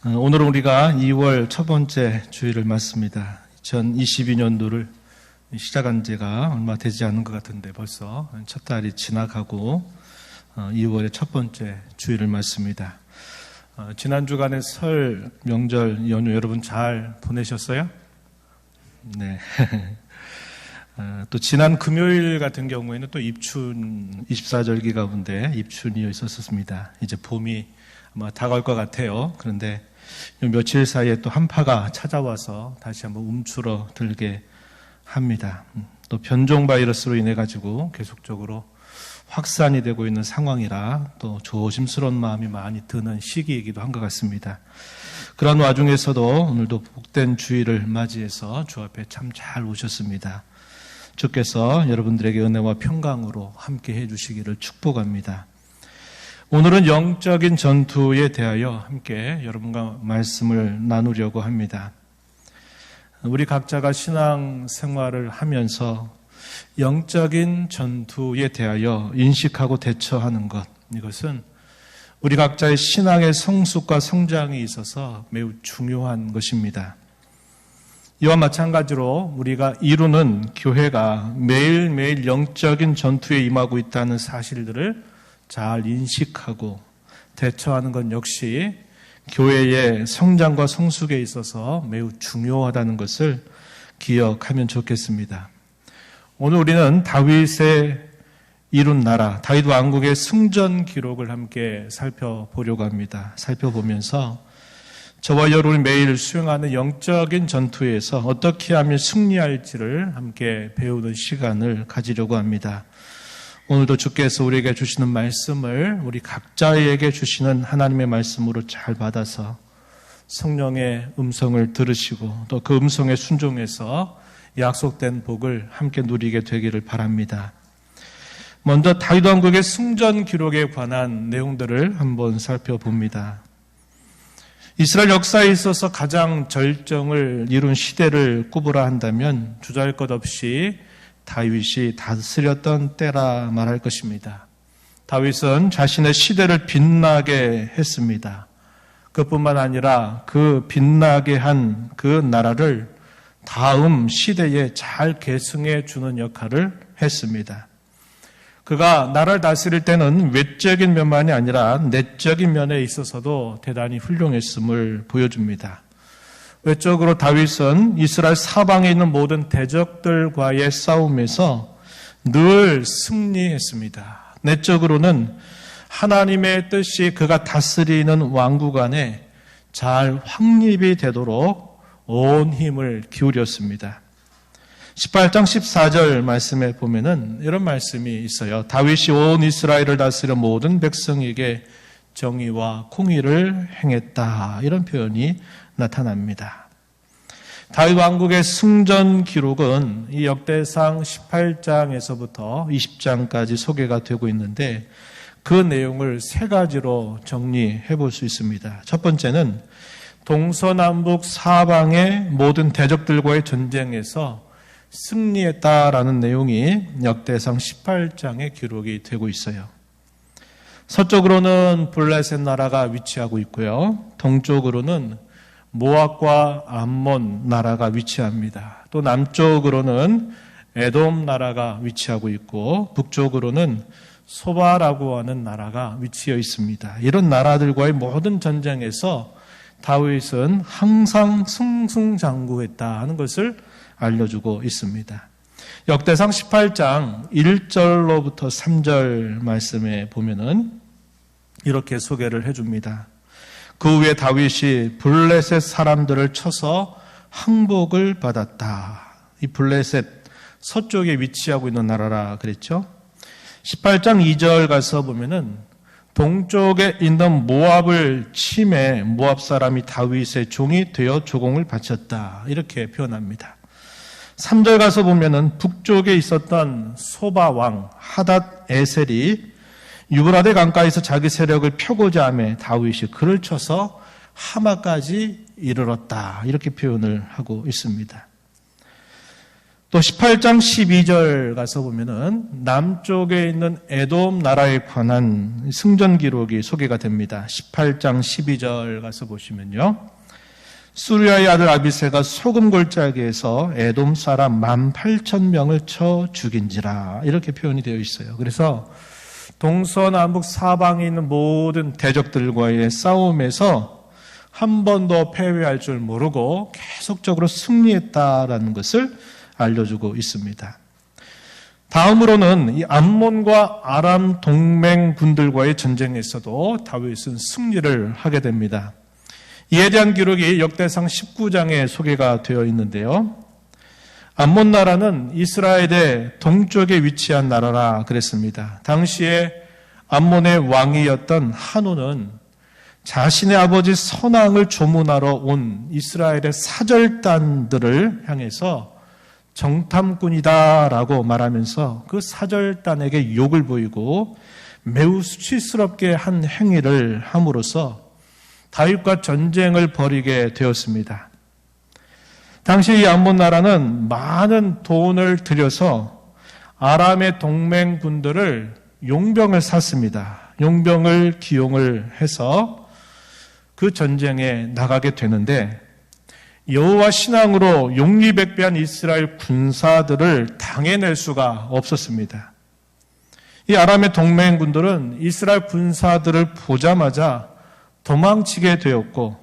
오늘은 우리가 2월 첫 번째 주일을 맞습니다. 2022년도를 시작한 지가 얼마 되지 않은 것 같은데 벌써 첫 달이 지나가고 2월의 첫 번째 주일을 맞습니다. 지난 주간의 설 명절 연휴 여러분 잘 보내셨어요? 네. 또 지난 금요일 같은 경우에는 또 입춘 24절기 가운데 입춘이 있었습니다. 이제 봄이 아마 다가올 것 같아요. 그런데 며칠 사이에 또 한파가 찾아와서 다시 한번 움츠러들게 합니다. 또 변종 바이러스로 인해 가지고 계속적으로 확산이 되고 있는 상황이라 또 조심스러운 마음이 많이 드는 시기이기도 한 것 같습니다. 그런 와중에서도 오늘도 복된 주일을 맞이해서 주 앞에 참 잘 오셨습니다. 주께서 여러분들에게 은혜와 평강으로 함께 해주시기를 축복합니다. 오늘은 영적인 전투에 대하여 함께 여러분과 말씀을 나누려고 합니다. 우리 각자가 신앙 생활을 하면서 영적인 전투에 대하여 인식하고 대처하는 것, 이것은 우리 각자의 신앙의 성숙과 성장에 있어서 매우 중요한 것입니다. 이와 마찬가지로 우리가 이루는 교회가 매일매일 영적인 전투에 임하고 있다는 사실들을 잘 인식하고 대처하는 것 역시 교회의 성장과 성숙에 있어서 매우 중요하다는 것을 기억하면 좋겠습니다. 오늘 우리는 다윗의 이룬 나라, 다윗 왕국의 승전 기록을 함께 살펴보려고 합니다. 살펴보면서 저와 여러분이 매일 수행하는 영적인 전투에서 어떻게 하면 승리할지를 함께 배우는 시간을 가지려고 합니다. 오늘도 주께서 우리에게 주시는 말씀을 우리 각자에게 주시는 하나님의 말씀으로 잘 받아서 성령의 음성을 들으시고 또 그 음성에 순종해서 약속된 복을 함께 누리게 되기를 바랍니다. 먼저 다윗 왕국의 승전 기록에 관한 내용들을 한번 살펴봅니다. 이스라엘 역사에 있어서 가장 절정을 이룬 시대를 꼽으라 한다면 주저할 것 없이 다윗이 다스렸던 때라 말할 것입니다. 다윗은 자신의 시대를 빛나게 했습니다. 그뿐만 아니라 그 빛나게 한 그 나라를 다음 시대에 잘 계승해 주는 역할을 했습니다. 그가 나라를 다스릴 때는 외적인 면만이 아니라 내적인 면에 있어서도 대단히 훌륭했음을 보여줍니다. 외적으로 다윗은 이스라엘 사방에 있는 모든 대적들과의 싸움에서 늘 승리했습니다. 내적으로는 하나님의 뜻이 그가 다스리는 왕국 안에 잘 확립이 되도록 온 힘을 기울였습니다. 18장 14절 말씀에 보면은 이런 말씀이 있어요. 다윗이 온 이스라엘을 다스려 모든 백성에게 정의와 공의를 행했다. 이런 표현이 나타납니다. 다윗 왕국의 승전 기록은 이 역대상 18장에서부터 20장까지 소개가 되고 있는데 그 내용을 세 가지로 정리해 볼 수 있습니다. 첫 번째는 동서남북 사방의 모든 대적들과의 전쟁에서 승리했다라는 내용이 역대상 18장에 기록이 되고 있어요. 서쪽으로는 블레셋 나라가 위치하고 있고요. 동쪽으로는 모압과 암몬 나라가 위치합니다. 또 남쪽으로는 에돔 나라가 위치하고 있고 북쪽으로는 소바라고 하는 나라가 위치해 있습니다. 이런 나라들과의 모든 전쟁에서 다윗은 항상 승승장구했다 하는 것을 알려주고 있습니다. 역대상 18장 1절로부터 3절 말씀에 보면은 이렇게 소개를 해줍니다. 그 후에 다윗이 블레셋 사람들을 쳐서 항복을 받았다. 이 블레셋 서쪽에 위치하고 있는 나라라 그랬죠. 18장 2절 가서 보면은 동쪽에 있는 모압을 침해 모압 사람이 다윗의 종이 되어 조공을 바쳤다. 이렇게 표현합니다. 3절 가서 보면은 북쪽에 있었던 소바 왕 하닷 에셀이 유브라데 강가에서 자기 세력을 펴고자 하며 다윗이 그를 쳐서 하마까지 이르렀다. 이렇게 표현을 하고 있습니다. 또 18장 12절 가서 보면은 남쪽에 있는 에돔 나라에 관한 승전 기록이 소개가 됩니다. 18장 12절 가서 보시면요. 수리아의 아들 아비새가 소금 골짜기에서 에돔 사람 18,000명을 쳐 죽인지라 이렇게 표현이 되어 있어요. 그래서 동서남북 사방에 있는 모든 대적들과의 싸움에서 한 번도 패배할 줄 모르고 계속적으로 승리했다라는 것을 알려주고 있습니다. 다음으로는 이 암몬과 아람 동맹군들과의 전쟁에서도 다윗은 승리를 하게 됩니다. 이에 대한 기록이 역대상 19장에 소개가 되어 있는데요. 암몬 나라는 이스라엘의 동쪽에 위치한 나라라 그랬습니다. 당시에 암몬의 왕이었던 한온은 자신의 아버지 선왕을 조문하러 온 이스라엘의 사절단들을 향해서 정탐꾼이다라고 말하면서 그 사절단에게 욕을 보이고 매우 수치스럽게 한 행위를 함으로써 다윗과 전쟁을 벌이게 되었습니다. 당시 이 암몬 나라는 많은 돈을 들여서 아람의 동맹군들을 용병을 샀습니다. 용병을 기용을 해서 그 전쟁에 나가게 되는데 여호와 신앙으로 용리백배한 이스라엘 군사들을 당해낼 수가 없었습니다. 이 아람의 동맹군들은 이스라엘 군사들을 보자마자 도망치게 되었고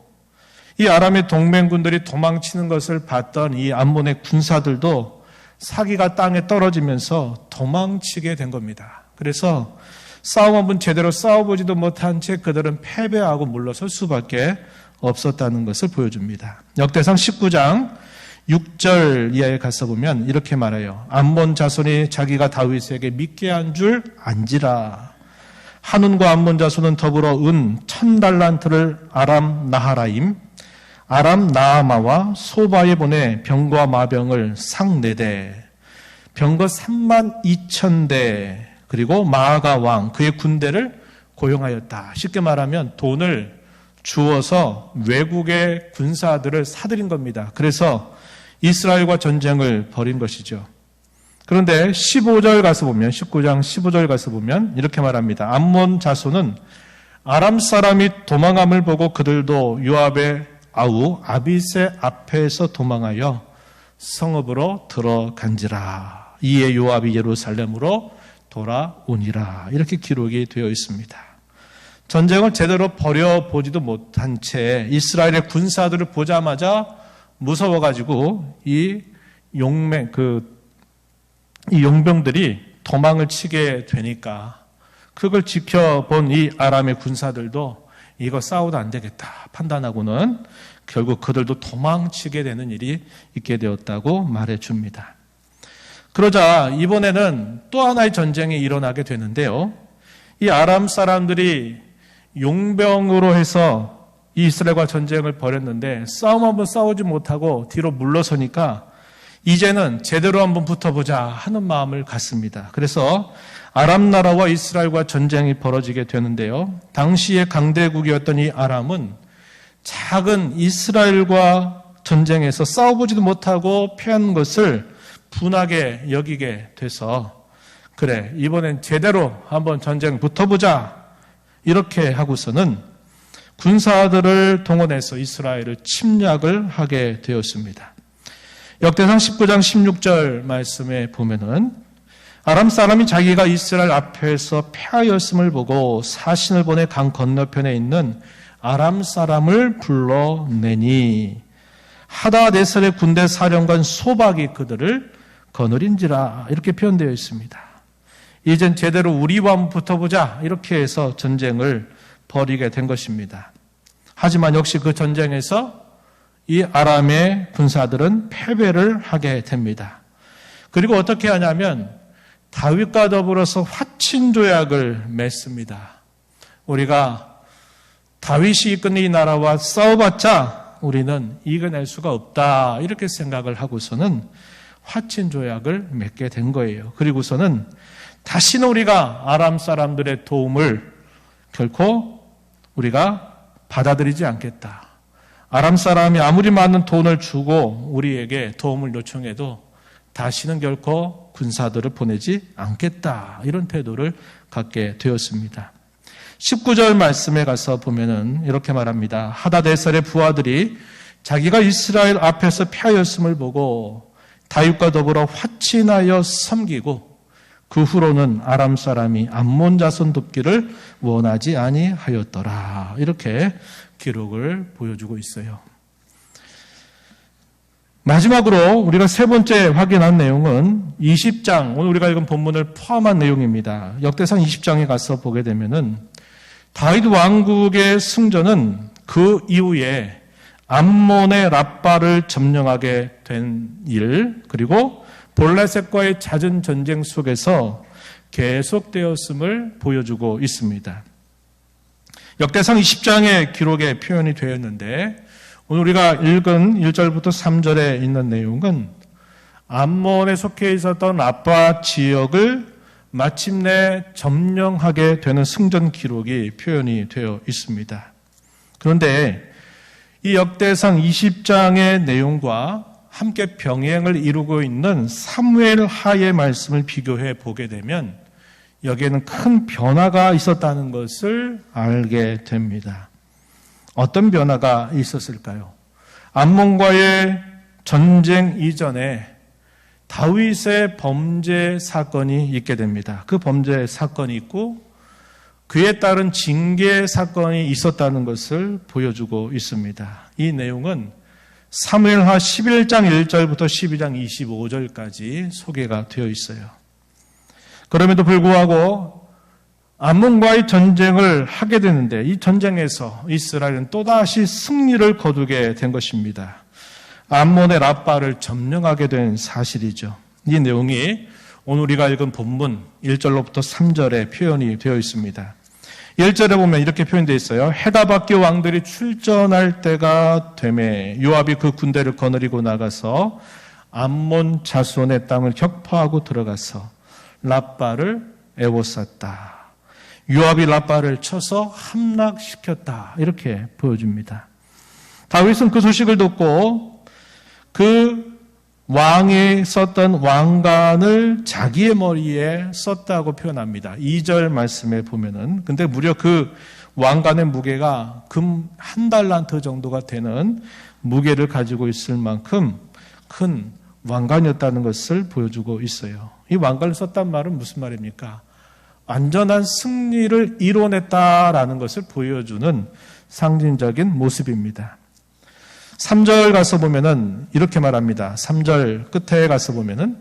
이 아람의 동맹군들이 도망치는 것을 봤던 이 암몬의 군사들도 사기가 땅에 떨어지면서 도망치게 된 겁니다. 그래서 싸움 한번 제대로 싸워보지도 못한 채 그들은 패배하고 물러설 수밖에 없었다는 것을 보여줍니다. 역대상 19장 6절 이하에 가서 보면 이렇게 말해요. 암몬 자손이 자기가 다윗에게 믿게 한 줄 안지라. 한운과 암몬 자손은 더불어 은 1000달란트를 아람 나하라임, 아람 나아마와 소바에 보내 병과 마병을 상 4대, 병거 32,000대, 그리고 마아가 왕 그의 군대를 고용하였다. 쉽게 말하면 돈을 주어서 외국의 군사들을 사들인 겁니다. 그래서 이스라엘과 전쟁을 벌인 것이죠. 그런데 15절 가서 보면 19장 15절 가서 보면 이렇게 말합니다. 암몬 자손은 아람 사람이 도망함을 보고 그들도 요압의 아우 아비새 앞에서 도망하여 성읍으로 들어간지라. 이에 요압이 예루살렘으로 돌아오니라. 이렇게 기록이 되어 있습니다. 전쟁을 제대로 벌여보지도 못한 채 이스라엘의 군사들을 보자마자 무서워가지고 이 용병들이 도망을 치게 되니까 그걸 지켜본 이 아람의 군사들도 이거 싸워도 안 되겠다 판단하고는 결국 그들도 도망치게 되는 일이 있게 되었다고 말해줍니다. 그러자 이번에는 또 하나의 전쟁이 일어나게 되는데요. 이 아람 사람들이 용병으로 해서 이 이스라엘과 전쟁을 벌였는데 싸움 한번 싸우지 못하고 뒤로 물러서니까 이제는 제대로 한번 붙어보자 하는 마음을 갖습니다. 그래서 아람 나라와 이스라엘과 전쟁이 벌어지게 되는데요. 당시의 강대국이었던 이 아람은 작은 이스라엘과 전쟁에서 싸워보지도 못하고 패한 것을 분하게 여기게 돼서 그래 이번엔 제대로 한번 전쟁 붙어보자 이렇게 하고서는 군사들을 동원해서 이스라엘을 침략을 하게 되었습니다. 역대상 19장 16절 말씀에 보면은 아람 사람이 자기가 이스라엘 앞에서 패하였음을 보고 사신을 보내 강 건너편에 있는 아람 사람을 불러내니 하다네셀의 군대 사령관 소박이 그들을 거느린지라 이렇게 표현되어 있습니다. 이젠 제대로 우리와 한번 붙어보자 이렇게 해서 전쟁을 벌이게 된 것입니다. 하지만 역시 그 전쟁에서 이 아람의 군사들은 패배를 하게 됩니다. 그리고 어떻게 하냐면 다윗과 더불어서 화친조약을 맺습니다. 우리가 다윗이 이끄는 이 나라와 싸워봤자 우리는 이겨낼 수가 없다 이렇게 생각을 하고서는 화친조약을 맺게 된 거예요. 그리고서는 다시는 우리가 아람 사람들의 도움을 결코 우리가 받아들이지 않겠다. 아람 사람이 아무리 많은 돈을 주고 우리에게 도움을 요청해도 다시는 결코 군사들을 보내지 않겠다. 이런 태도를 갖게 되었습니다. 19절 말씀에 가서 보면은 이렇게 말합니다. 하다데셀의 부하들이 자기가 이스라엘 앞에서 패하였음을 보고 다윗과 더불어 화친하여 섬기고 그 후로는 아람 사람이 암몬 자손 돕기를 원하지 아니하였더라. 이렇게 기록을 보여주고 있어요. 마지막으로 우리가 세 번째 확인한 내용은 20장, 오늘 우리가 읽은 본문을 포함한 내용입니다. 역대상 20장에 가서 보게 되면은 다윗 왕국의 승전은 그 이후에 암몬의 랍바를 점령하게 된 일, 그리고 블레셋과의 잦은 전쟁 속에서 계속되었음을 보여주고 있습니다. 역대상 20장의 기록에 표현이 되었는데 오늘 우리가 읽은 1절부터 3절에 있는 내용은 암몬에 속해 있었던 랍바 지역을 마침내 점령하게 되는 승전 기록이 표현이 되어 있습니다. 그런데 이 역대상 20장의 내용과 함께 병행을 이루고 있는 사무엘 하의 말씀을 비교해 보게 되면 여기에는 큰 변화가 있었다는 것을 알게 됩니다. 어떤 변화가 있었을까요? 암몬과의 전쟁 이전에 다윗의 범죄 사건이 있게 됩니다. 그 범죄 사건이 있고 그에 따른 징계 사건이 있었다는 것을 보여주고 있습니다. 이 내용은 사무엘하 11장 1절부터 12장 25절까지 소개가 되어 있어요. 그럼에도 불구하고 암몬과의 전쟁을 하게 되는데 이 전쟁에서 이스라엘은 또다시 승리를 거두게 된 것입니다. 암몬의 랍바를 점령하게 된 사실이죠. 이 내용이 오늘 우리가 읽은 본문 1절로부터 3절에 표현이 되어 있습니다. 1절에 보면 이렇게 표현되어 있어요. 해가 바뀌어 왕들이 출전할 때가 되매 요압이 그 군대를 거느리고 나가서 암몬 자손의 땅을 격파하고 들어가서 랍바를 에워쌌다. 요압이 랍바를 쳐서 함락시켰다. 이렇게 보여줍니다. 다윗은 그 소식을 듣고 그 왕이 썼던 왕관을 자기의 머리에 썼다고 표현합니다. 2절 말씀에 보면은. 근데 무려 그 왕관의 무게가 금 1달란트 정도가 되는 무게를 가지고 있을 만큼 큰 왕관이었다는 것을 보여주고 있어요. 이 왕관을 썼단 말은 무슨 말입니까? 완전한 승리를 이뤄냈다라는 것을 보여주는 상징적인 모습입니다. 3절 가서 보면은 이렇게 말합니다. 3절 끝에 가서 보면은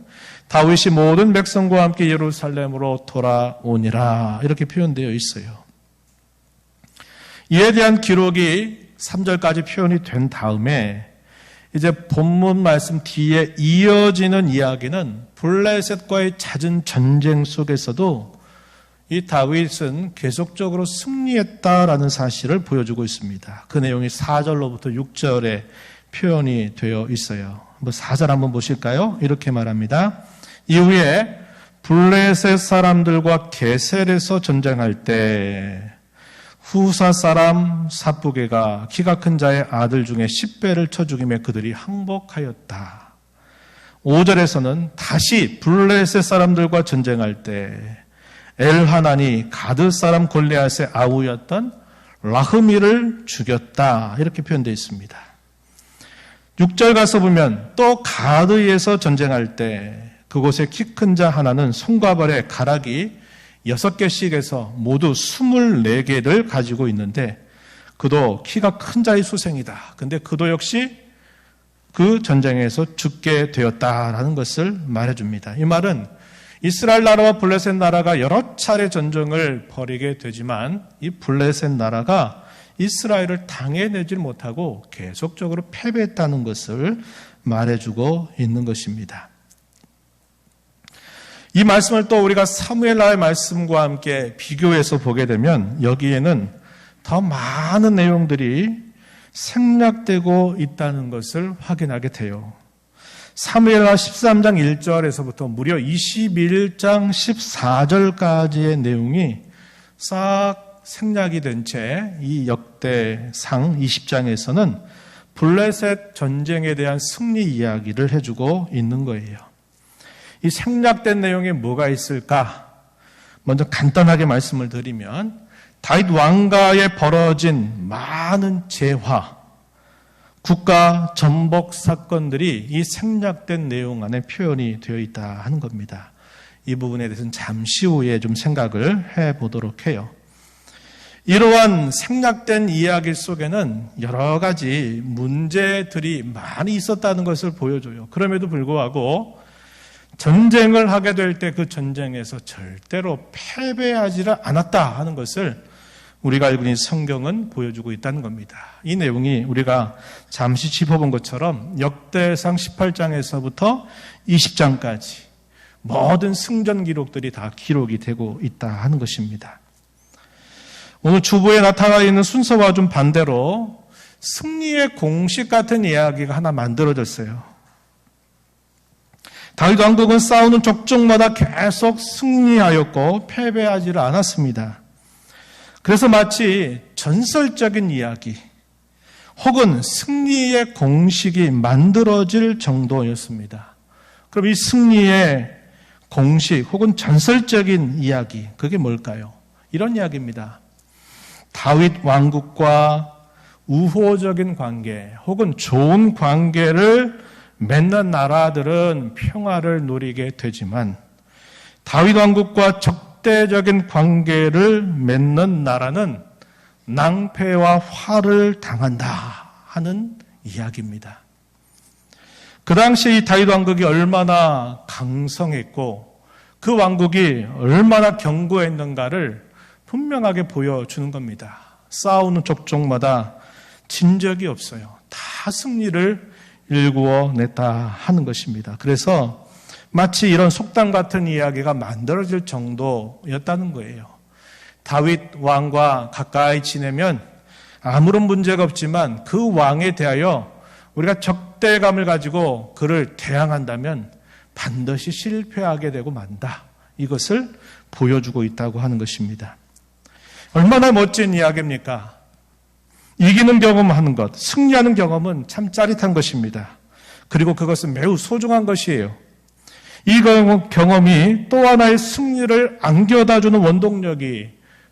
다윗이 모든 백성과 함께 예루살렘으로 돌아오니라 이렇게 표현되어 있어요. 이에 대한 기록이 3절까지 표현이 된 다음에 이제 본문 말씀 뒤에 이어지는 이야기는 블레셋과의 잦은 전쟁 속에서도 이 다윗은 계속적으로 승리했다라는 사실을 보여주고 있습니다. 그 내용이 4절로부터 6절에 표현이 되어 있어요. 4절 한번 보실까요? 이렇게 말합니다. 이후에 블레셋 사람들과 게셀에서 전쟁할 때 후사 사람 삽부게가 키가 큰 자의 아들 중에 10배를 쳐 죽이며 그들이 항복하였다. 5절에서는 다시 블레셋 사람들과 전쟁할 때 엘하난이 가드 사람 골리앗의 아우였던 라흐미를 죽였다. 이렇게 표현되어 있습니다. 6절 가서 보면 또 가드에서 전쟁할 때 그곳에 키 큰 자 하나는 손과 발에 가락이 6개씩 해서 모두 24개를 가지고 있는데 그도 키가 큰 자의 수생이다. 근데 그도 역시 그 전쟁에서 죽게 되었다라는 것을 말해줍니다. 이 말은 이스라엘 나라와 블레셋 나라가 여러 차례 전쟁을 벌이게 되지만 이 블레셋 나라가 이스라엘을 당해내지 못하고 계속적으로 패배했다는 것을 말해주고 있는 것입니다. 이 말씀을 또 우리가 사무엘하의 말씀과 함께 비교해서 보게 되면 여기에는 더 많은 내용들이 생략되고 있다는 것을 확인하게 돼요. 사무엘하 13장 1절에서부터 무려 21장 14절까지의 내용이 싹 생략이 된 채 이 역대상 20장에서는 블레셋 전쟁에 대한 승리 이야기를 해주고 있는 거예요. 이 생략된 내용에 뭐가 있을까? 먼저 간단하게 말씀을 드리면 다윗 왕가에 벌어진 많은 재화, 국가 전복 사건들이 이 생략된 내용 안에 표현이 되어 있다 하는 겁니다. 이 부분에 대해서는 잠시 후에 좀 생각을 해보도록 해요. 이러한 생략된 이야기 속에는 여러 가지 문제들이 많이 있었다는 것을 보여줘요. 그럼에도 불구하고 전쟁을 하게 될 때 그 전쟁에서 절대로 패배하지를 않았다 하는 것을 우리가 알고 있는 성경은 보여주고 있다는 겁니다. 이 내용이 우리가 잠시 짚어본 것처럼 역대상 18장에서부터 20장까지 모든 승전 기록들이 다 기록이 되고 있다 하는 것입니다. 오늘 주보에 나타나 있는 순서와 좀 반대로 승리의 공식 같은 이야기가 하나 만들어졌어요. 다윗 왕국은 싸우는 족족마다 계속 승리하였고 패배하지를 않았습니다. 그래서 마치 전설적인 이야기 혹은 승리의 공식이 만들어질 정도였습니다. 그럼 이 승리의 공식 혹은 전설적인 이야기, 그게 뭘까요? 이런 이야기입니다. 다윗 왕국과 우호적인 관계 혹은 좋은 관계를 맺는 나라들은 평화를 누리게 되지만 다윗 왕국과 적대적인 관계를 맺는 나라는 낭패와 화를 당한다 하는 이야기입니다. 그 당시 이 다윗 왕국이 얼마나 강성했고 그 왕국이 얼마나 견고했는가를 분명하게 보여주는 겁니다. 싸우는 족족마다 진 적이 없어요. 다 승리를 일구어냈다 하는 것입니다. 그래서 마치 이런 속담 같은 이야기가 만들어질 정도였다는 거예요. 다윗 왕과 가까이 지내면 아무런 문제가 없지만 그 왕에 대하여 우리가 적대감을 가지고 그를 대항한다면 반드시 실패하게 되고 만다. 이것을 보여주고 있다고 하는 것입니다. 얼마나 멋진 이야기입니까? 이기는 경험하는 것, 승리하는 경험은 참 짜릿한 것입니다. 그리고 그것은 매우 소중한 것이에요. 이 경험이 또 하나의 승리를 안겨다주는 원동력이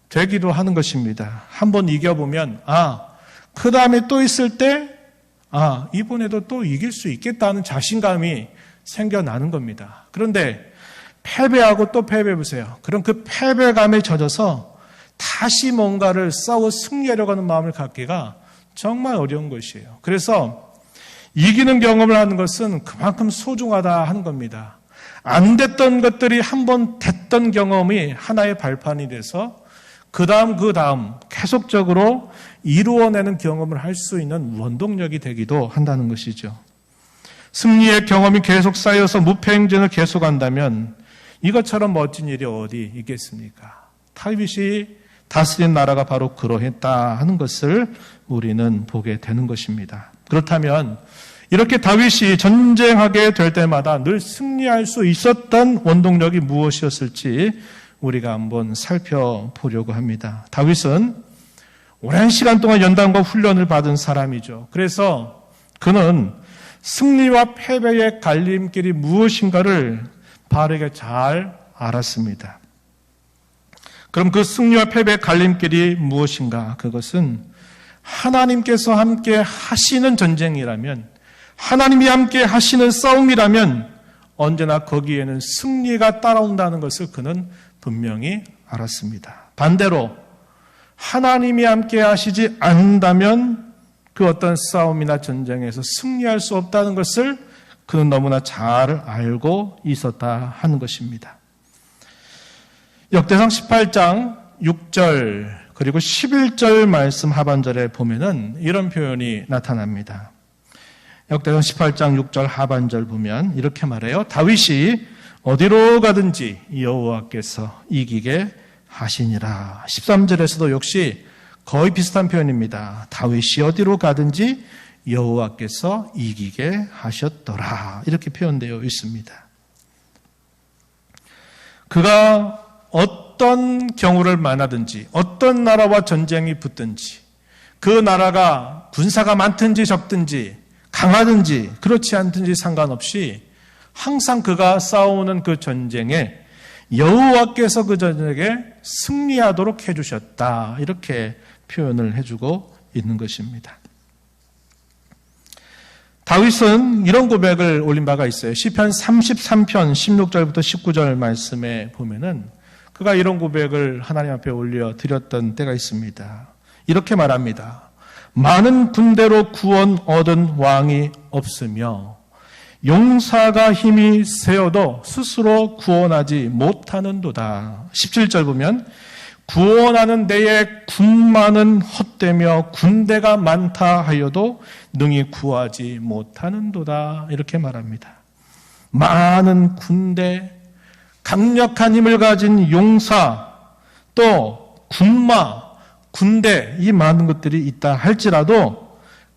되기도 하는 것입니다. 한번 이겨보면 그 다음에 또 있을 때 이번에도 또 이길 수 있겠다는 자신감이 생겨나는 겁니다. 그런데 패배하고 또 패배해보세요. 그럼 그 패배감에 젖어서 다시 뭔가를 싸워 승리하려고 하는 마음을 갖기가 정말 어려운 것이에요. 그래서 이기는 경험을 하는 것은 그만큼 소중하다 하는 겁니다. 안 됐던 것들이 한번 됐던 경험이 하나의 발판이 돼서 그 다음 계속적으로 이루어내는 경험을 할 수 있는 원동력이 되기도 한다는 것이죠. 승리의 경험이 계속 쌓여서 무패행진을 계속한다면 이것처럼 멋진 일이 어디 있겠습니까? 다윗이 다스린 나라가 바로 그러했다 하는 것을 우리는 보게 되는 것입니다. 그렇다면 이렇게 다윗이 전쟁하게 될 때마다 늘 승리할 수 있었던 원동력이 무엇이었을지 우리가 한번 살펴보려고 합니다. 다윗은 오랜 시간 동안 연단과 훈련을 받은 사람이죠. 그래서 그는 승리와 패배의 갈림길이 무엇인가를 바르게 잘 알았습니다. 그럼 그 승리와 패배의 갈림길이 무엇인가? 그것은 하나님께서 함께 하시는 전쟁이라면, 하나님이 함께 하시는 싸움이라면 언제나 거기에는 승리가 따라온다는 것을 그는 분명히 알았습니다. 반대로 하나님이 함께 하시지 않는다면 그 어떤 싸움이나 전쟁에서 승리할 수 없다는 것을 그는 너무나 잘 알고 있었다 하는 것입니다. 역대상 18장 6절 그리고 11절 말씀 하반절에 보면은 이런 표현이 나타납니다. 역대상 18장 6절 하반절 보면 이렇게 말해요. 다윗이 어디로 가든지 여호와께서 이기게 하시니라. 13절에서도 역시 거의 비슷한 표현입니다. 다윗이 어디로 가든지 여호와께서 이기게 하셨더라. 이렇게 표현되어 있습니다. 그가 어떤 경우를 만나든지 어떤 나라와 전쟁이 붙든지 그 나라가 군사가 많든지 적든지 강하든지 그렇지 않든지 상관없이 항상 그가 싸우는 그 전쟁에 여호와께서 그 전쟁에 승리하도록 해주셨다. 이렇게 표현을 해주고 있는 것입니다. 다윗은 이런 고백을 올린 바가 있어요. 시편 33편 16절부터 19절 말씀에 보면은 그가 이런 고백을 하나님 앞에 올려 드렸던 때가 있습니다. 이렇게 말합니다. 많은 군대로 구원 얻은 왕이 없으며 용사가 힘이 세어도 스스로 구원하지 못하는도다. 17절 보면 구원하는 데에 군마는 헛되며 군대가 많다 하여도 능히 구하지 못하는도다. 이렇게 말합니다. 많은 군대, 강력한 힘을 가진 용사, 또 군마, 군대, 이 많은 것들이 있다 할지라도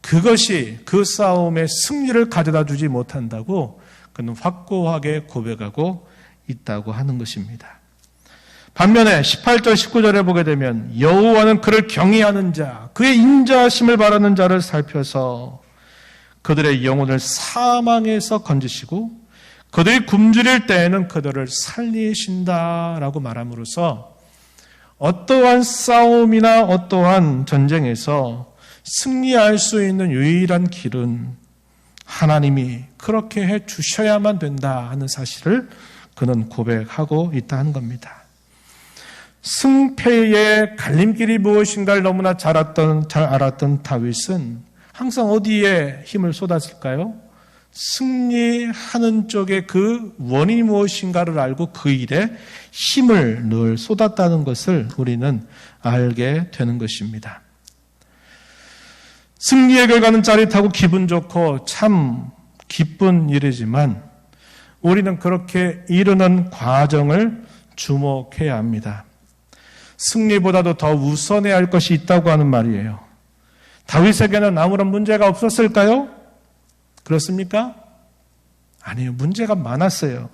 그것이 그 싸움의 승리를 가져다 주지 못한다고 그는 확고하게 고백하고 있다고 하는 것입니다. 반면에 18절 19절에 보게 되면 여호와는 그를 경외하는 자, 그의 인자하심을 바라는 자를 살펴서 그들의 영혼을 사망에서 건지시고 그들이 굶주릴 때에는 그들을 살리신다라고 말함으로써 어떠한 싸움이나 어떠한 전쟁에서 승리할 수 있는 유일한 길은 하나님이 그렇게 해 주셔야만 된다 하는 사실을 그는 고백하고 있다 하는 겁니다. 승패의 갈림길이 무엇인가를 너무나 잘 알았던 다윗은 항상 어디에 힘을 쏟았을까요? 승리하는 쪽에 그 원인이 무엇인가를 알고 그 일에 힘을 늘 쏟았다는 것을 우리는 알게 되는 것입니다. 승리의 결과는 짜릿하고 기분 좋고 참 기쁜 일이지만 우리는 그렇게 이르는 과정을 주목해야 합니다. 승리보다도 더 우선해야 할 것이 있다고 하는 말이에요. 다윗에게는 아무런 문제가 없었을까요? 그렇습니까? 아니요. 문제가 많았어요.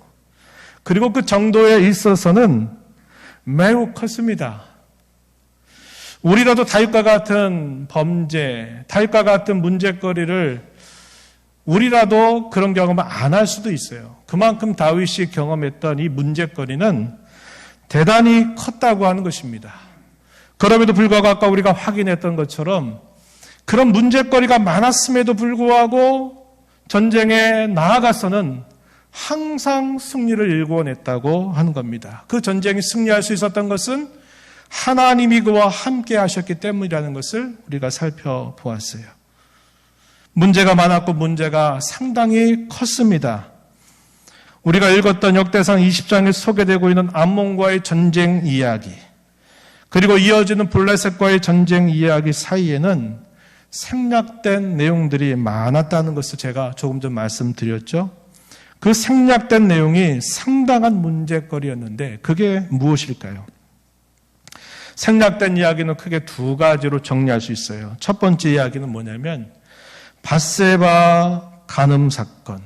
그리고 그 정도에 있어서는 매우 컸습니다. 우리라도 다윗과 같은 범죄, 다윗과 같은 문제거리를 우리라도 그런 경험을 안 할 수도 있어요. 그만큼 다윗이 경험했던 이 문제거리는 대단히 컸다고 하는 것입니다. 그럼에도 불구하고 아까 우리가 확인했던 것처럼 그런 문제거리가 많았음에도 불구하고 전쟁에 나아가서는 항상 승리를 일궈냈다고 하는 겁니다. 그 전쟁이 승리할 수 있었던 것은 하나님이 그와 함께 하셨기 때문이라는 것을 우리가 살펴보았어요. 문제가 많았고 문제가 상당히 컸습니다. 우리가 읽었던 역대상 20장에 소개되고 있는 암몬과의 전쟁 이야기, 그리고 이어지는 블레셋과의 전쟁 이야기 사이에는 생략된 내용들이 많았다는 것을 제가 조금 전 말씀드렸죠. 그 생략된 내용이 상당한 문제거리였는데 그게 무엇일까요? 생략된 이야기는 크게 두 가지로 정리할 수 있어요. 첫 번째 이야기는 뭐냐면 밧세바 간음 사건.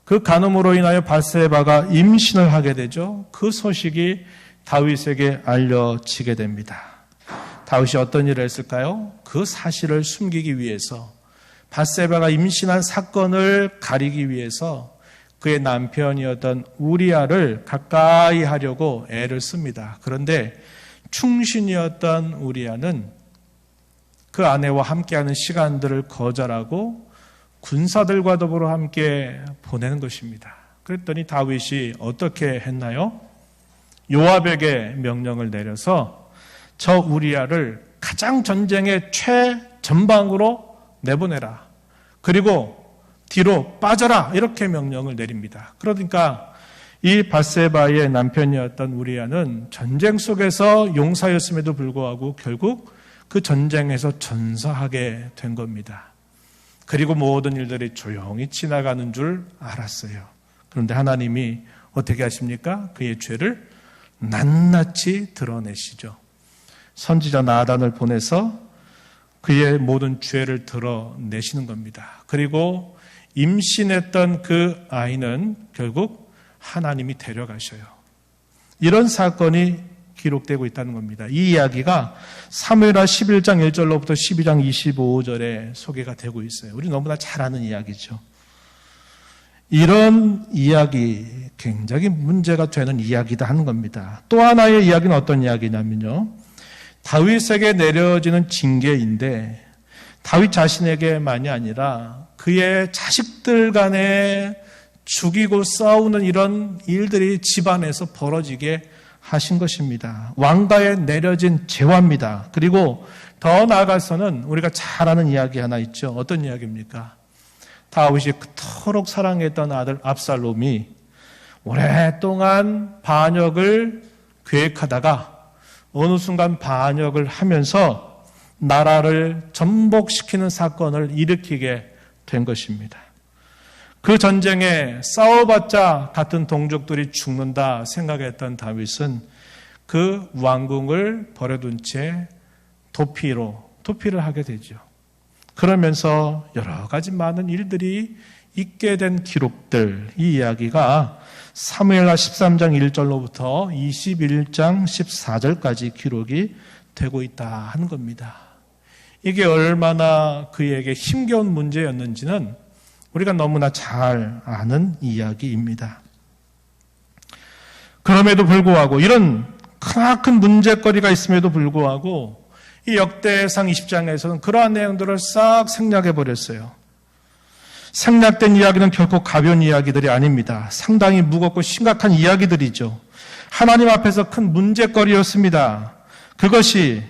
그 간음으로 인하여 밧세바가 임신을 하게 되죠. 그 소식이 다윗에게 알려지게 됩니다. 다윗이 어떤 일을 했을까요? 그 사실을 숨기기 위해서, 밧세바가 임신한 사건을 가리기 위해서 그의 남편이었던 우리아를 가까이 하려고 애를 씁니다. 그런데 충신이었던 우리아는 그 아내와 함께하는 시간들을 거절하고 군사들과 더불어 함께 보내는 것입니다. 그랬더니 다윗이 어떻게 했나요? 요압에게 명령을 내려서 저 우리아를 가장 전쟁의 최전방으로 내보내라. 그리고 뒤로 빠져라. 이렇게 명령을 내립니다. 그러니까 이 밧세바의 남편이었던 우리아는 전쟁 속에서 용사였음에도 불구하고 결국 그 전쟁에서 전사하게 된 겁니다. 그리고 모든 일들이 조용히 지나가는 줄 알았어요. 그런데 하나님이 어떻게 하십니까? 그의 죄를 낱낱이 드러내시죠. 선지자 나단을 보내서 그의 모든 죄를 드러내시는 겁니다. 그리고 임신했던 그 아이는 결국 하나님이 데려가셔요. 이런 사건이 기록되고 있다는 겁니다. 이 이야기가 사무엘하 11장 1절로부터 12장 25절에 소개가 되고 있어요. 우리 너무나 잘 아는 이야기죠. 이런 이야기, 굉장히 문제가 되는 이야기다 하는 겁니다. 또 하나의 이야기는 어떤 이야기냐면요. 다윗에게 내려지는 징계인데 다윗 자신에게만이 아니라 그의 자식들 간에 죽이고 싸우는 이런 일들이 집안에서 벌어지게 하신 것입니다. 왕가에 내려진 재화입니다. 그리고 더 나아가서는 우리가 잘 아는 이야기 하나 있죠. 어떤 이야기입니까? 다윗이 그토록 사랑했던 아들 압살롬이 오랫동안 반역을 계획하다가 어느 순간 반역을 하면서 나라를 전복시키는 사건을 일으키게 된 것입니다. 그 전쟁에 싸워봤자 같은 동족들이 죽는다 생각했던 다윗은 그 왕궁을 버려둔 채 도피를 하게 되죠. 그러면서 여러 가지 많은 일들이 있게 된 기록들, 이 이야기가 사무엘하 13장 1절로부터 21장 14절까지 기록이 되고 있다 하는 겁니다. 이게 얼마나 그에게 힘겨운 문제였는지는 우리가 너무나 잘 아는 이야기입니다. 그럼에도 불구하고 이런 크나큰 문제거리가 있음에도 불구하고 이 역대상 20장에서는 그러한 내용들을 싹 생략해 버렸어요. 생략된 이야기는 결코 가벼운 이야기들이 아닙니다. 상당히 무겁고 심각한 이야기들이죠. 하나님 앞에서 큰 문제거리였습니다. 그것이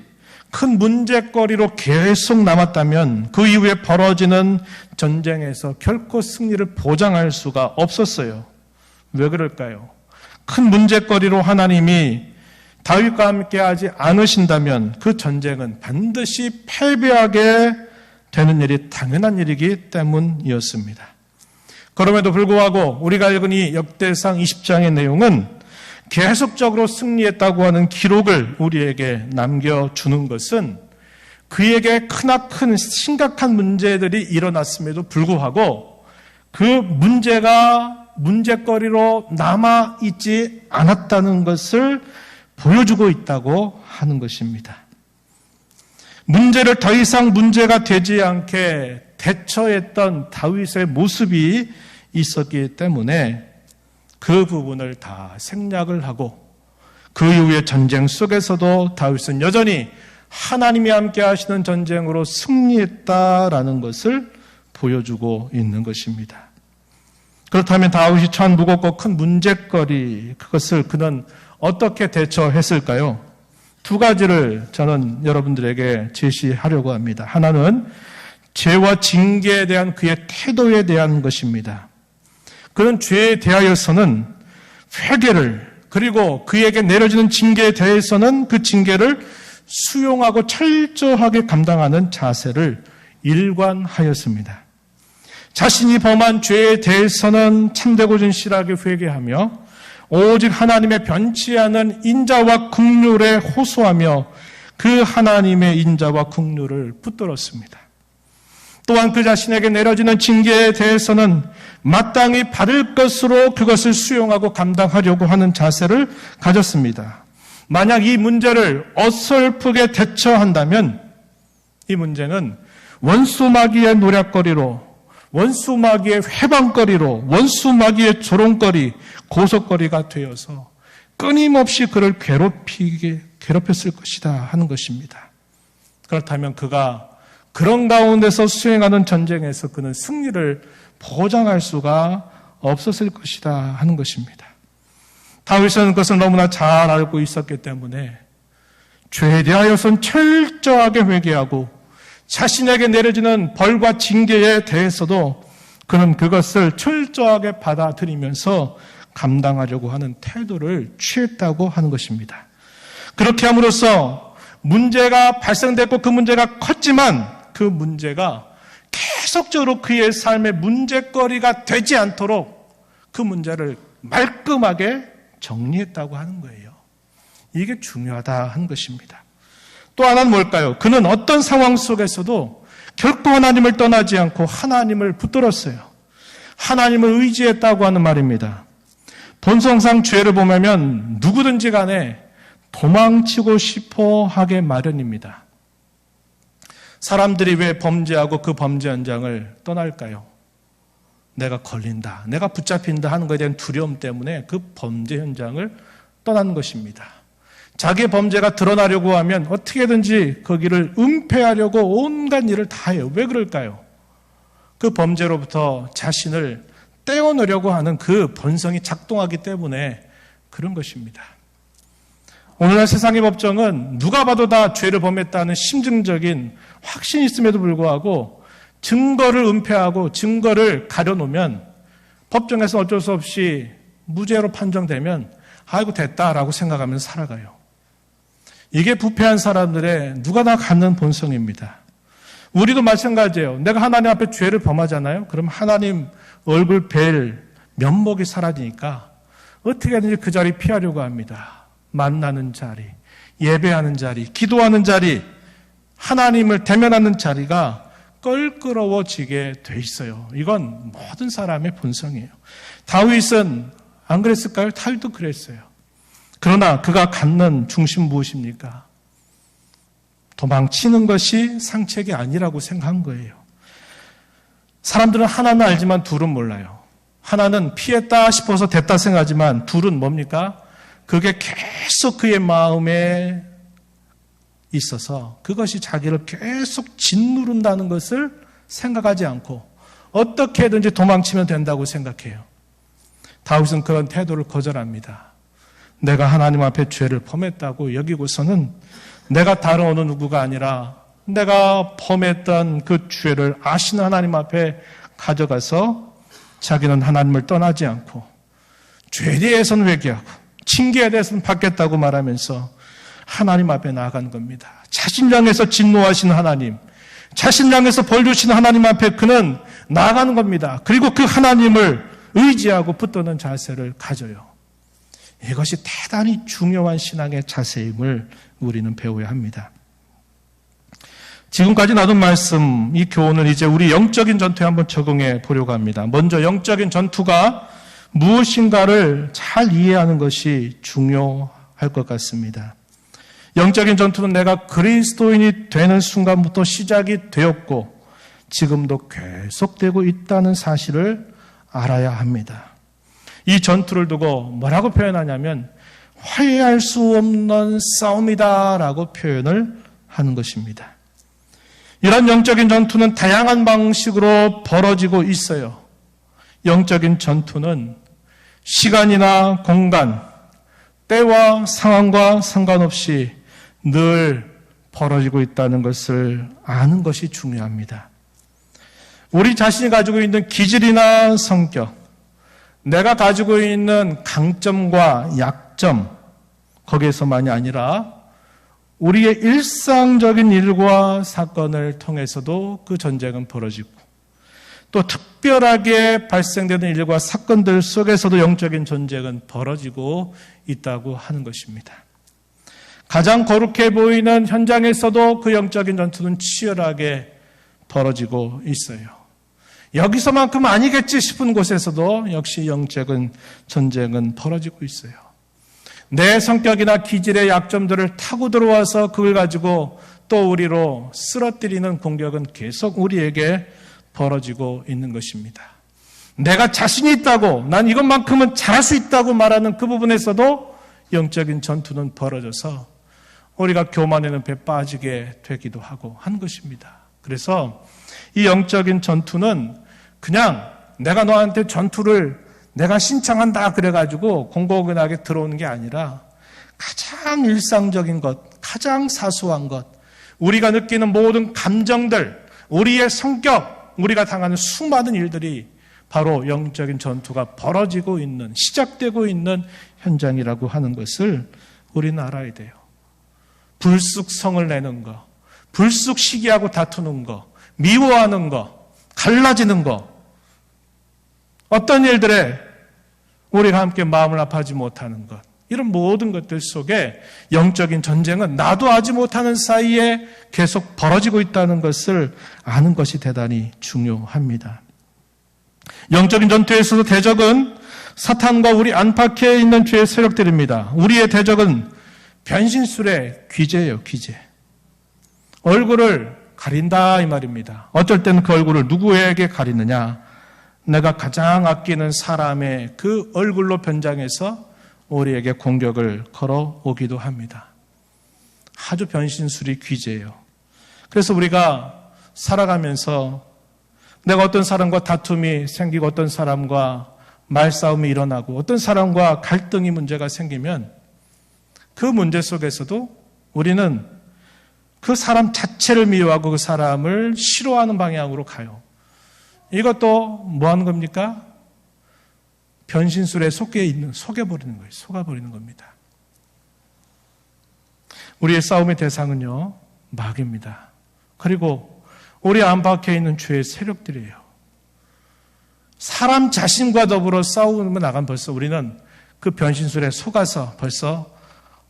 큰 문제거리로 계속 남았다면 그 이후에 벌어지는 전쟁에서 결코 승리를 보장할 수가 없었어요. 왜 그럴까요? 큰 문제거리로 하나님이 다윗과 함께 하지 않으신다면 그 전쟁은 반드시 패배하게 되는 일이 당연한 일이기 때문이었습니다. 그럼에도 불구하고 우리가 읽은 이 역대상 20장의 내용은 계속적으로 승리했다고 하는 기록을 우리에게 남겨주는 것은 그에게 크나큰 심각한 문제들이 일어났음에도 불구하고 그 문제가 문제거리로 남아있지 않았다는 것을 보여주고 있다고 하는 것입니다. 문제를 더 이상 문제가 되지 않게 대처했던 다윗의 모습이 있었기 때문에 그 부분을 다 생략을 하고 그 이후의 전쟁 속에서도 다윗은 여전히 하나님이 함께 하시는 전쟁으로 승리했다라는 것을 보여주고 있는 것입니다. 그렇다면 다윗이 참 무겁고 큰 문제거리, 그것을 그는 어떻게 대처했을까요? 두 가지를 저는 여러분들에게 제시하려고 합니다. 하나는 죄와 징계에 대한 그의 태도에 대한 것입니다. 그는 죄에 대하여서는 회개를, 그리고 그에게 내려지는 징계에 대해서는 그 징계를 수용하고 철저하게 감당하는 자세를 일관하였습니다. 자신이 범한 죄에 대해서는 참되고 진실하게 회개하며 오직 하나님의 변치 않은 인자와 긍휼에 호소하며 그 하나님의 인자와 긍휼을 붙들었습니다. 또한 그 자신에게 내려지는 징계에 대해서는 마땅히 받을 것으로 그것을 수용하고 감당하려고 하는 자세를 가졌습니다. 만약 이 문제를 어설프게 대처한다면 이 문제는 원수마귀의 노략거리로, 원수마귀의 회방거리로, 원수마귀의 조롱거리, 고속거리가 되어서 끊임없이 그를 괴롭혔을 것이다 하는 것입니다. 그렇다면 그가 그런 가운데서 수행하는 전쟁에서 그는 승리를 보장할 수가 없었을 것이다 하는 것입니다. 다윗은 그것을 너무나 잘 알고 있었기 때문에 죄에 대하여서는 철저하게 회개하고 자신에게 내려지는 벌과 징계에 대해서도 그는 그것을 철저하게 받아들이면서 감당하려고 하는 태도를 취했다고 하는 것입니다. 그렇게 함으로써 문제가 발생됐고 그 문제가 컸지만 그 문제가 계속적으로 그의 삶의 문제거리가 되지 않도록 그 문제를 말끔하게 정리했다고 하는 거예요. 이게 중요하다 하는 것입니다. 또 하나는 뭘까요? 그는 어떤 상황 속에서도 결코 하나님을 떠나지 않고 하나님을 붙들었어요. 하나님을 의지했다고 하는 말입니다. 본성상 죄를 범하면 누구든지 간에 도망치고 싶어 하게 마련입니다. 사람들이 왜 범죄하고 그 범죄 현장을 떠날까요? 내가 걸린다, 내가 붙잡힌다 하는 것에 대한 두려움 때문에 그 범죄 현장을 떠나는 것입니다. 자기의 범죄가 드러나려고 하면 어떻게든지 거기를 은폐하려고 온갖 일을 다 해요. 왜 그럴까요? 그 범죄로부터 자신을 떼어내려고 하는 그 본성이 작동하기 때문에 그런 것입니다. 오늘날 세상의 법정은 누가 봐도 다 죄를 범했다는 심증적인 확신이 있음에도 불구하고 증거를 은폐하고 증거를 가려놓으면 법정에서 어쩔 수 없이 무죄로 판정되면 아이고 됐다라고 생각하면서 살아가요. 이게 부패한 사람들의 누가 다 갖는 본성입니다. 우리도 마찬가지예요. 내가 하나님 앞에 죄를 범하잖아요. 그럼 하나님 얼굴 뵐 면목이 사라지니까 어떻게든지 그 자리 피하려고 합니다. 만나는 자리, 예배하는 자리, 기도하는 자리, 하나님을 대면하는 자리가 껄끄러워지게 돼 있어요. 이건 모든 사람의 본성이에요. 다윗은 안 그랬을까요? 다윗도 그랬어요. 그러나 그가 갖는 중심 무엇입니까? 도망치는 것이 상책이 아니라고 생각한 거예요. 사람들은 하나는 알지만 둘은 몰라요. 하나는 피했다 싶어서 됐다 생각하지만 둘은 뭡니까? 그게 계속 그의 마음에 있어서 그것이 자기를 계속 짓누른다는 것을 생각하지 않고 어떻게든지 도망치면 된다고 생각해요. 다윗은 그런 태도를 거절합니다. 내가 하나님 앞에 죄를 범했다고 여기고서는 내가 다른 어느 누구가 아니라 내가 범했던 그 죄를 아시는 하나님 앞에 가져가서 자기는 하나님을 떠나지 않고 죄에 대해서는 회개하고 징계에 대해서는 받겠다고 말하면서 하나님 앞에 나아가는 겁니다. 자신을 향해서 진노하시는 하나님, 자신을 향해서 벌 주시는 하나님 앞에 그는 나아가는 겁니다. 그리고 그 하나님을 의지하고 붙드는 자세를 가져요. 이것이 대단히 중요한 신앙의 자세임을 우리는 배워야 합니다. 지금까지 나눈 말씀, 이 교훈을 이제 우리 영적인 전투에 한번 적용해 보려고 합니다. 먼저 영적인 전투가 무엇인가를 잘 이해하는 것이 중요할 것 같습니다. 영적인 전투는 내가 그리스도인이 되는 순간부터 시작이 되었고 지금도 계속되고 있다는 사실을 알아야 합니다. 이 전투를 두고 뭐라고 표현하냐면 화해할 수 없는 싸움이다라고 표현을 하는 것입니다. 이런 영적인 전투는 다양한 방식으로 벌어지고 있어요. 영적인 전투는 시간이나 공간, 때와 상황과 상관없이 늘 벌어지고 있다는 것을 아는 것이 중요합니다. 우리 자신이 가지고 있는 기질이나 성격, 내가 가지고 있는 강점과 약점, 거기에서만이 아니라 우리의 일상적인 일과 사건을 통해서도 그 전쟁은 벌어지고 또 특별하게 발생되는 일과 사건들 속에서도 영적인 전쟁은 벌어지고 있다고 하는 것입니다. 가장 거룩해 보이는 현장에서도 그 영적인 전투는 치열하게 벌어지고 있어요. 여기서만큼 아니겠지 싶은 곳에서도 역시 영적인 전쟁은 벌어지고 있어요. 내 성격이나 기질의 약점들을 타고 들어와서 그걸 가지고 또 우리로 쓰러뜨리는 공격은 계속 우리에게 벌어지고 있는 것입니다. 내가 자신이 있다고, 난 이것만큼은 잘할 수 있다고 말하는 그 부분에서도 영적인 전투는 벌어져서 우리가 교만의 늪에 빠지게 되기도 하고 한 것입니다. 그래서 이 영적인 전투는 그냥 내가 너한테 전투를 내가 신청한다 그래가지고 공공연하게 들어오는 게 아니라 가장 일상적인 것, 가장 사소한 것, 우리가 느끼는 모든 감정들, 우리의 성격, 우리가 당하는 수많은 일들이 바로 영적인 전투가 벌어지고 있는, 시작되고 있는 현장이라고 하는 것을 우리는 알아야 돼요. 불쑥 성을 내는 거, 불쑥 시기하고 다투는 거, 미워하는 거, 갈라지는 거, 어떤 일들에 우리가 함께 마음을 아파하지 못하는 것, 이런 모든 것들 속에 영적인 전쟁은 나도 알지 못하는 사이에 계속 벌어지고 있다는 것을 아는 것이 대단히 중요합니다. 영적인 전투에서도 대적은 사탄과 우리 안팎에 있는 죄의 세력들입니다. 우리의 대적은 변신술의 귀재예요, 귀재. 얼굴을 가린다 이 말입니다. 어쩔 때는 그 얼굴을 누구에게 가리느냐? 내가 가장 아끼는 사람의 그 얼굴로 변장해서 우리에게 공격을 걸어오기도 합니다. 아주 변신술이 귀재예요. 그래서 우리가 살아가면서 내가 어떤 사람과 다툼이 생기고 어떤 사람과 말싸움이 일어나고 어떤 사람과 갈등이 문제가 생기면 그 문제 속에서도 우리는 그 사람 자체를 미워하고 그 사람을 싫어하는 방향으로 가요. 이것도 뭐 하는 겁니까? 변신술에 속여버리는 거예요. 속아버리는 겁니다. 우리의 싸움의 대상은요, 마귀입니다. 그리고 우리 안팎에 있는 죄의 세력들이에요. 사람 자신과 더불어 싸우면 나가면 벌써 우리는 그 변신술에 속아서 벌써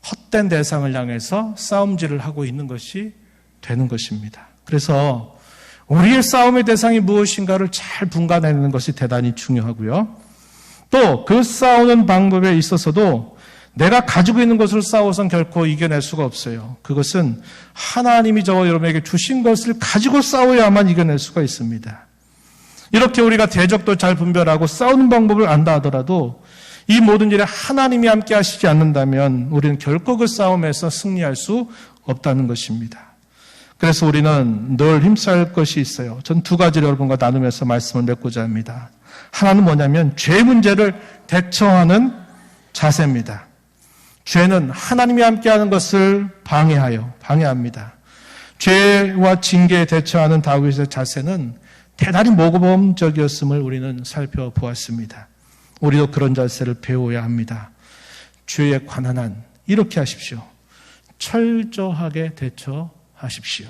헛된 대상을 향해서 싸움질을 하고 있는 것이 되는 것입니다. 그래서 우리의 싸움의 대상이 무엇인가를 잘 분간해내는 것이 대단히 중요하고요. 또 그 싸우는 방법에 있어서도 내가 가지고 있는 것으로 싸워서는 결코 이겨낼 수가 없어요. 그것은 하나님이 저와 여러분에게 주신 것을 가지고 싸워야만 이겨낼 수가 있습니다. 이렇게 우리가 대적도 잘 분별하고 싸우는 방법을 안다 하더라도 이 모든 일에 하나님이 함께 하시지 않는다면 우리는 결코 그 싸움에서 승리할 수 없다는 것입니다. 그래서 우리는 늘 힘써야 할 것이 있어요. 전 두 가지를 여러분과 나누면서 말씀을 맺고자 합니다. 하나는 뭐냐면 죄 문제를 대처하는 자세입니다. 죄는 하나님이 함께하는 것을 방해합니다. 죄와 징계에 대처하는 다윗의 자세는 대단히 모범적이었음을 우리는 살펴보았습니다. 우리도 그런 자세를 배워야 합니다. 죄에 관한 한 이렇게 하십시오. 철저하게 대처하십시오.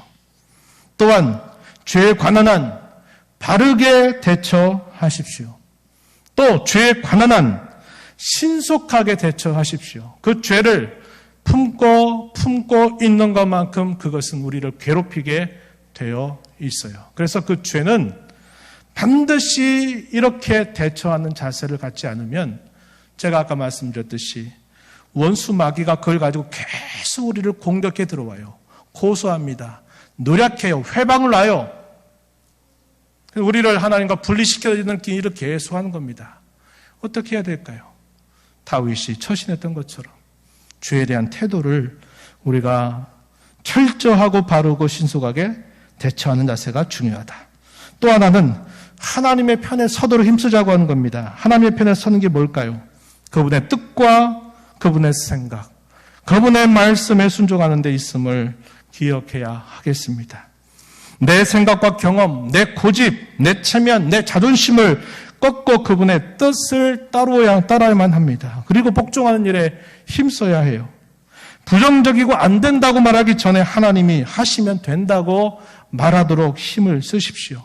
또한 죄에 관한 한 바르게 대처하십시오. 또 죄에 관한 한 신속하게 대처하십시오. 그 죄를 품고 있는 것만큼 그것은 우리를 괴롭히게 되어 있어요. 그래서 그 죄는 반드시 이렇게 대처하는 자세를 갖지 않으면 제가 아까 말씀드렸듯이 원수 마귀가 그걸 가지고 계속 우리를 공격해 들어와요. 고소합니다. 노력해요. 회방을 놔요. 우리를 하나님과 분리시켜주는 길을 계속 하는 겁니다. 어떻게 해야 될까요? 다윗이 처신했던 것처럼 죄에 대한 태도를 우리가 철저하고 바르고 신속하게 대처하는 자세가 중요하다. 또 하나는 하나님의 편에 서도록 힘쓰자고 하는 겁니다. 하나님의 편에 서는 게 뭘까요? 그분의 뜻과 그분의 생각, 그분의 말씀에 순종하는 데 있음을 기억해야 하겠습니다. 내 생각과 경험, 내 고집, 내 체면, 내 자존심을 꺾고 그분의 뜻을 따라야만 합니다. 그리고 복종하는 일에 힘써야 해요. 부정적이고 안 된다고 말하기 전에 하나님이 하시면 된다고 말하도록 힘을 쓰십시오.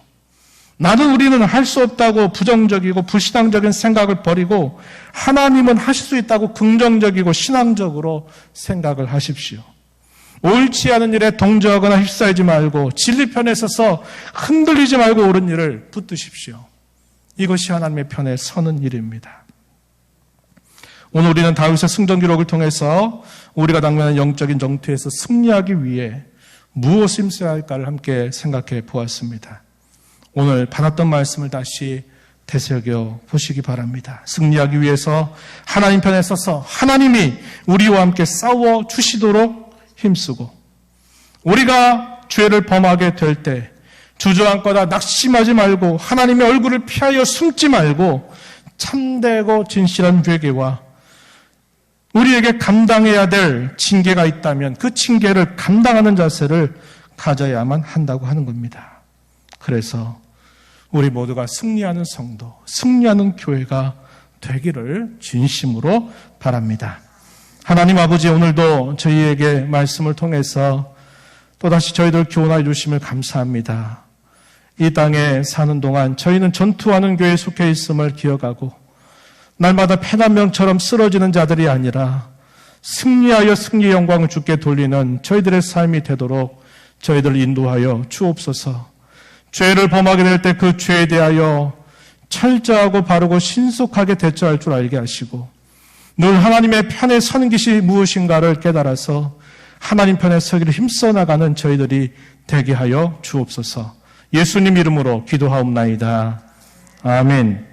우리는 할 수 없다고 부정적이고 불신앙적인 생각을 버리고 하나님은 하실 수 있다고 긍정적이고 신앙적으로 생각을 하십시오. 옳지 않은 일에 동조하거나 휩싸이지 말고 진리 편에 서서 흔들리지 말고 옳은 일을 붙드십시오. 이것이 하나님의 편에 서는 일입니다. 오늘 우리는 다윗의 승전 기록을 통해서 우리가 당면한 영적인 정투에서 승리하기 위해 무엇을 힘써야 할까를 함께 생각해 보았습니다. 오늘 받았던 말씀을 다시 되새겨 보시기 바랍니다. 승리하기 위해서 하나님 편에 서서 하나님이 우리와 함께 싸워 주시도록 힘쓰고 우리가 죄를 범하게 될 때 주저앉거나 낙심하지 말고 하나님의 얼굴을 피하여 숨지 말고 참되고 진실한 회개와 우리에게 감당해야 될 징계가 있다면 그 징계를 감당하는 자세를 가져야만 한다고 하는 겁니다. 그래서 우리 모두가 승리하는 성도, 승리하는 교회가 되기를 진심으로 바랍니다. 하나님 아버지, 오늘도 저희에게 말씀을 통해서 또다시 저희들 교훈해 주심을 감사합니다. 이 땅에 사는 동안 저희는 전투하는 교회에 속해 있음을 기억하고 날마다 패단명처럼 쓰러지는 자들이 아니라 승리하여 승리의 영광을 주께 돌리는 저희들의 삶이 되도록 저희들을 인도하여 주옵소서. 죄를 범하게 될 때 그 죄에 대하여 철저하고 바르고 신속하게 대처할 줄 알게 하시고 늘 하나님의 편에 서는 것이 무엇인가를 깨달아서 하나님 편에 서기를 힘써 나가는 저희들이 되게 하여 주옵소서. 예수님 이름으로 기도하옵나이다. 아멘.